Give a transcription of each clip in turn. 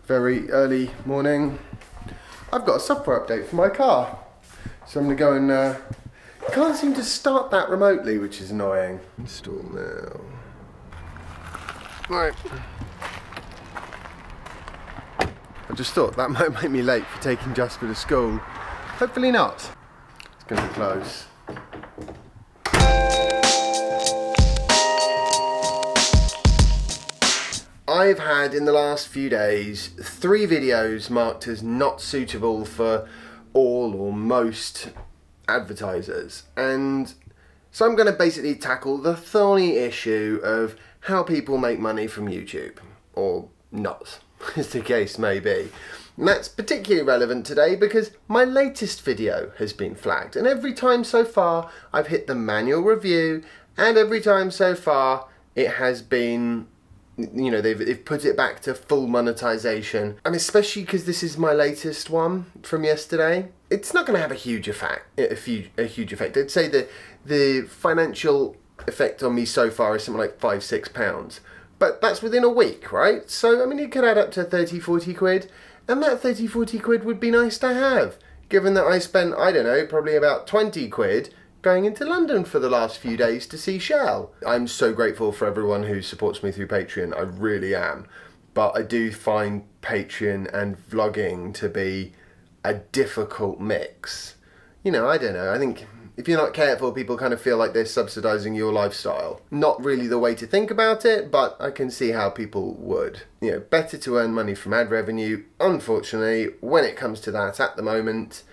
Very early morning. I've got a software update for my car. So I'm going to go and... can't seem to start that remotely, which is annoying. Install now. Right. I just thought that might make me late for taking Jasper to school. Hopefully not. It's going to be close. I've had in the last few days 3 videos marked as not suitable for all or most advertisers, and so I'm going to basically tackle the thorny issue of how people make money from YouTube, or not, as the case may be. And that's particularly relevant today because my latest video has been flagged, and every time so far I've hit the manual review, and every time so far it has been, you know, they've put it back to full monetization. And especially because this is my latest one from yesterday, it's not going to have a huge effect. A huge effect. I'd say that the financial effect on me so far is something like £5–6, but that's within a week, right? So I mean, it could add up to 30–40 quid, and that 30–40 quid would be nice to have, given that I spent, I don't know, probably about 20 quid going into London for the last few days to see Shell. I'm so grateful for everyone who supports me through Patreon, I really am. But I do find Patreon and vlogging to be a difficult mix. You know, I don't know, I think if you're not careful, people kind of feel like they're subsidising your lifestyle. Not really the way to think about it, but I can see how people would. You know, better to earn money from ad revenue. Unfortunately, when it comes to that at the moment,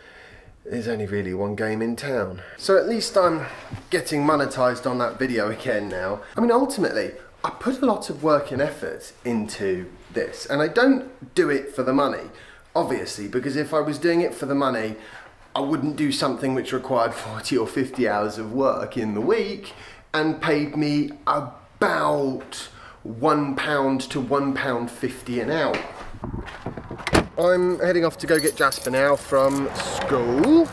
there's only really one game in town. So at least I'm getting monetized on that video again now. I mean, ultimately, I put a lot of work and effort into this, and I don't do it for the money, obviously, because if I was doing it for the money, I wouldn't do something which required 40 or 50 hours of work in the week and paid me about £1 to £1.50 an hour. I'm heading off to go get Jasper now from school.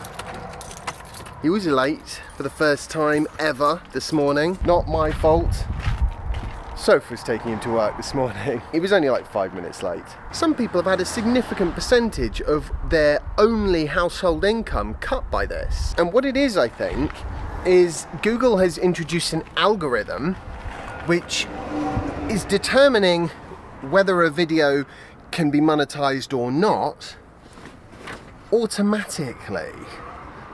He was late for the first time ever this morning. Not my fault. Sophie was taking him to work this morning. He was only like 5 minutes late. Some people have had a significant percentage of their only household income cut by this. And what it is, I think, is Google has introduced an algorithm which is determining whether a video can be monetized or not automatically.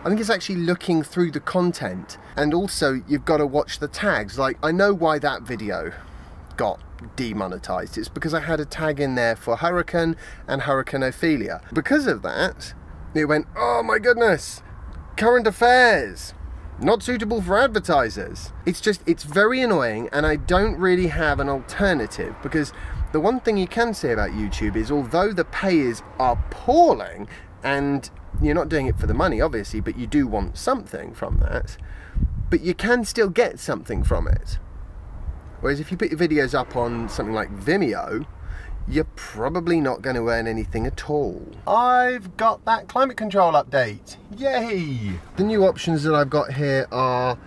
I think it's actually looking through the content, and also you've got to watch the tags. Like, I know why that video got demonetized. It's because I had a tag in there for hurricane and hurricanophilia. Because of that, it went, oh my goodness, current affairs, not suitable for advertisers. It's very annoying, and I don't really have an alternative, because the one thing you can say about YouTube is, although the pay is appalling, and you're not doing it for the money, obviously, but you do want something from that, but you can still get something from it. Whereas if you put your videos up on something like Vimeo, you're probably not going to earn anything at all. I've got that climate control update. Yay! The new options that I've got here are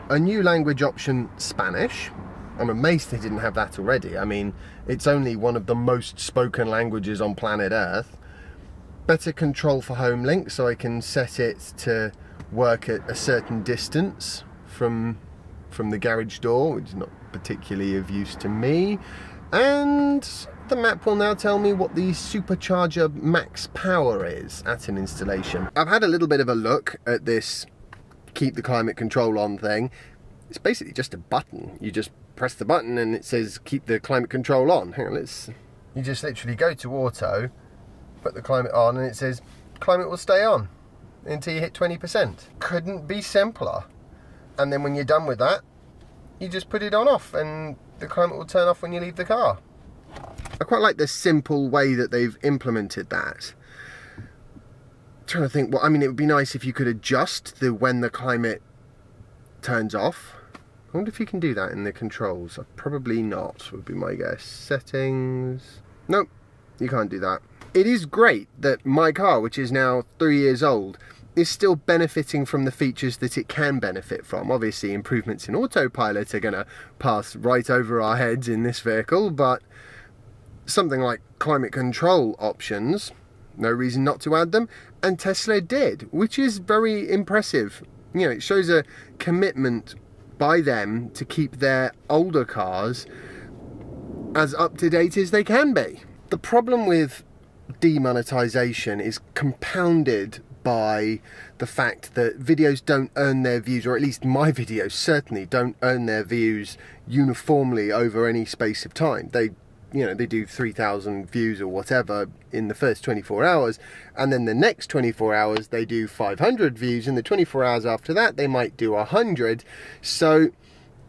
a new language option, Spanish. I'm amazed they didn't have that already. I mean, it's only one of the most spoken languages on planet Earth. Better control for home link, so I can set it to work at a certain distance from the garage door, which is not particularly of use to me. And the map will now tell me what the supercharger max power is at an installation. I've had a little bit of a look at this keep the climate control on thing. It's basically just a button. You just press the button and it says keep the climate control on. Hang on, you just literally go to auto, put the climate on, and it says climate will stay on until you hit 20%. Couldn't be simpler. And then when you're done with that, you just put it on off and the climate will turn off when you leave the car. I quite like the simple way that they've implemented that. I'm trying to think, well, I mean, it would be nice if you could adjust when the climate turns off. I wonder if you can do that in the controls. Probably not, would be my guess. Settings. Nope, you can't do that. It is great that my car, which is now 3 years old, is still benefiting from the features that it can benefit from. Obviously, improvements in autopilot are going to pass right over our heads in this vehicle, but something like climate control options, no reason not to add them, and Tesla did, which is very impressive. You know, it shows a commitment by them to keep their older cars as up to date as they can be. The problem with demonetization is compounded by the fact that videos don't earn their views, or at least my videos certainly don't earn their views uniformly over any space of time. They do 3,000 views or whatever in the first 24 hours, and then the next 24 hours they do 500 views, and the 24 hours after that they might do 100. So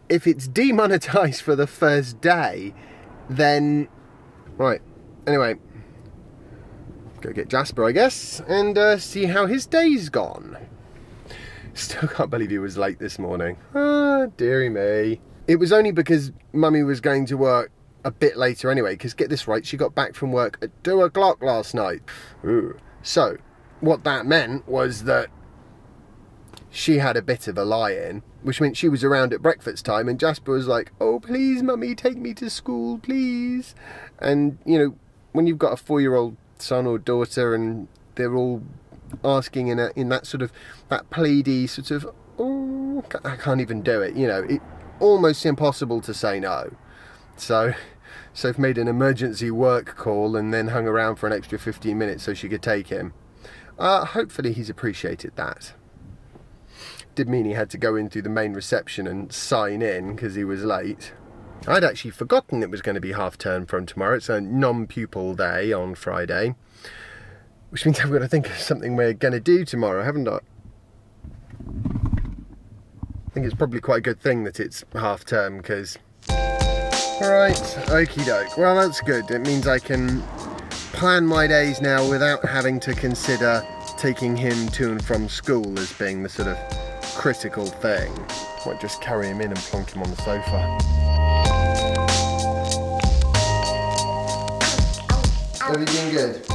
if it's demonetized for the first day, then right, anyway, go get Jasper, I guess, and see how his day's gone. Still can't believe he was late this morning. Ah, dearie me. It was only because Mummy was going to work a bit later anyway, because get this right, she got back from work at 2 o'clock last night. Ooh. So what that meant was that she had a bit of a lie-in, which meant she was around at breakfast time, and Jasper was like, oh please Mummy, take me to school please. And you know, when you've got a 4-year-old son or daughter and they're all asking in that sort of, that pleady sort of, oh, I can't even do it, you know, it's almost impossible to say no. So I've made an emergency work call and then hung around for an extra 15 minutes so she could take him. Hopefully he's appreciated that. Did mean he had to go in through the main reception and sign in because he was late. I'd actually forgotten it was going to be half term from tomorrow. It's a non-pupil day on Friday, which means I've got to think of something we're going to do tomorrow, haven't I? I think it's probably quite a good thing that it's half term, because... Alright, okie doke. Well, that's good. It means I can plan my days now without having to consider taking him to and from school as being the sort of critical thing. Might just carry him in and plonk him on the sofa. Everything good?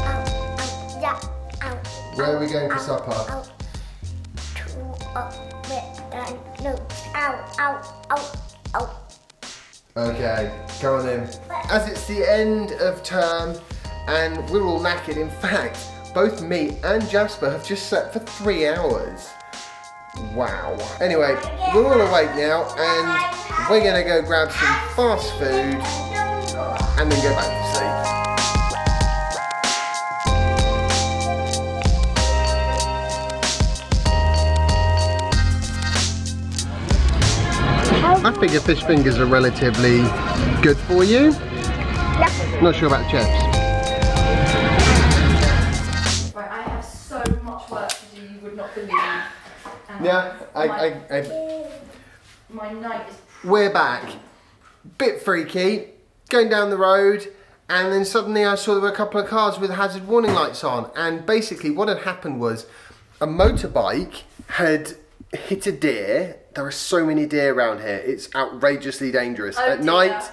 Yeah. Where are we going for supper? Okay, come on in. As it's the end of term and we're all knackered, in fact, both me and Jasper have just slept for 3 hours. Wow. Anyway, we're all awake now and we're gonna go grab some fast food and then go back to sleep. I figure fish fingers are relatively good for you. Yeah. Not sure about chips. Right, I have so much work to do you would not believe. And Yeah, my night is... We're back. Bit freaky, going down the road, and then suddenly I saw there were a couple of cars with hazard warning lights on, and basically what had happened was a motorbike had hit a deer. There are so many deer around here, it's outrageously dangerous. Oh, At dear. night,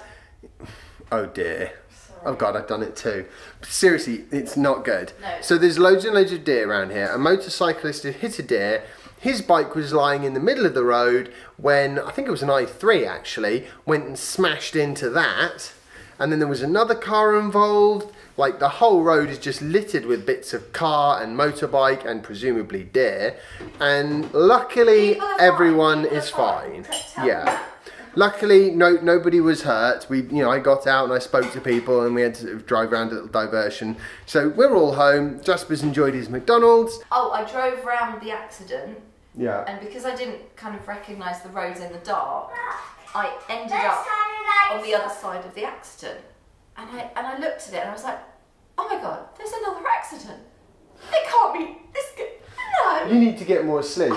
oh dear. Sorry. Oh God, I've done it too. But seriously, it's not good. No. So there's loads and loads of deer around here. A motorcyclist had hit a deer. His bike was lying in the middle of the road when, I think it was an i3 actually, went and smashed into that. And then there was another car involved. Like the whole road is just littered with bits of car and motorbike and presumably deer. And luckily everyone is fine. Yeah. Luckily nobody was hurt. I got out and I spoke to people and we had to sort of drive around a little diversion. So we're all home. Jasper's enjoyed his McDonald's. Oh, I drove round the accident. Yeah. And because I didn't kind of recognise the roads in the dark, I ended up on the other side of the accident. And I looked at it and I was like, oh my God, there's another accident. It can't be this good. No. You need to get more sleep.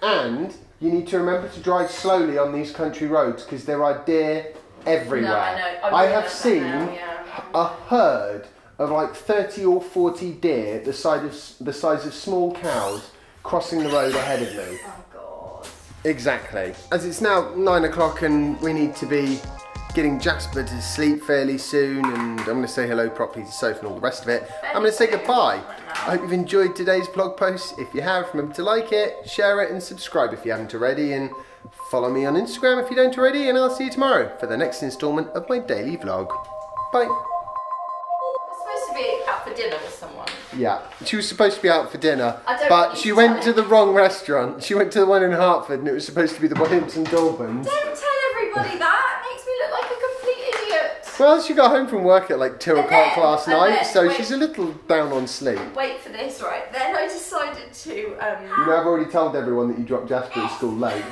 And you need to remember to drive slowly on these country roads because there are deer everywhere. No, I know. I have seen a a herd of like 30 or 40 deer the size of small cows crossing the road ahead of me. Oh God. Exactly. As it's now 9 o'clock and we need to be getting Jasper to sleep fairly soon, and I'm going to say hello properly to Sophie and all the rest of it. I'm going to say goodbye. I hope you've enjoyed today's blog post. If you have, remember to like it, share it and subscribe if you haven't already, and follow me on Instagram if you don't already, and I'll see you tomorrow for the next instalment of my daily vlog. Bye. be out for dinner with someone. Yeah, she was supposed to be out for dinner, I don't but want you she to went tell to the wrong restaurant. She went to the one in Hartford, and it was supposed to be the one in St Albans. Don't tell everybody that. It makes me look like a complete idiot. Well, she got home from work at like 2 o'clock last and night, then, so wait. she's a little down on sleep. Wait for this, right? Then I decided to. You know, I've already told everyone that you dropped Jasper at school late.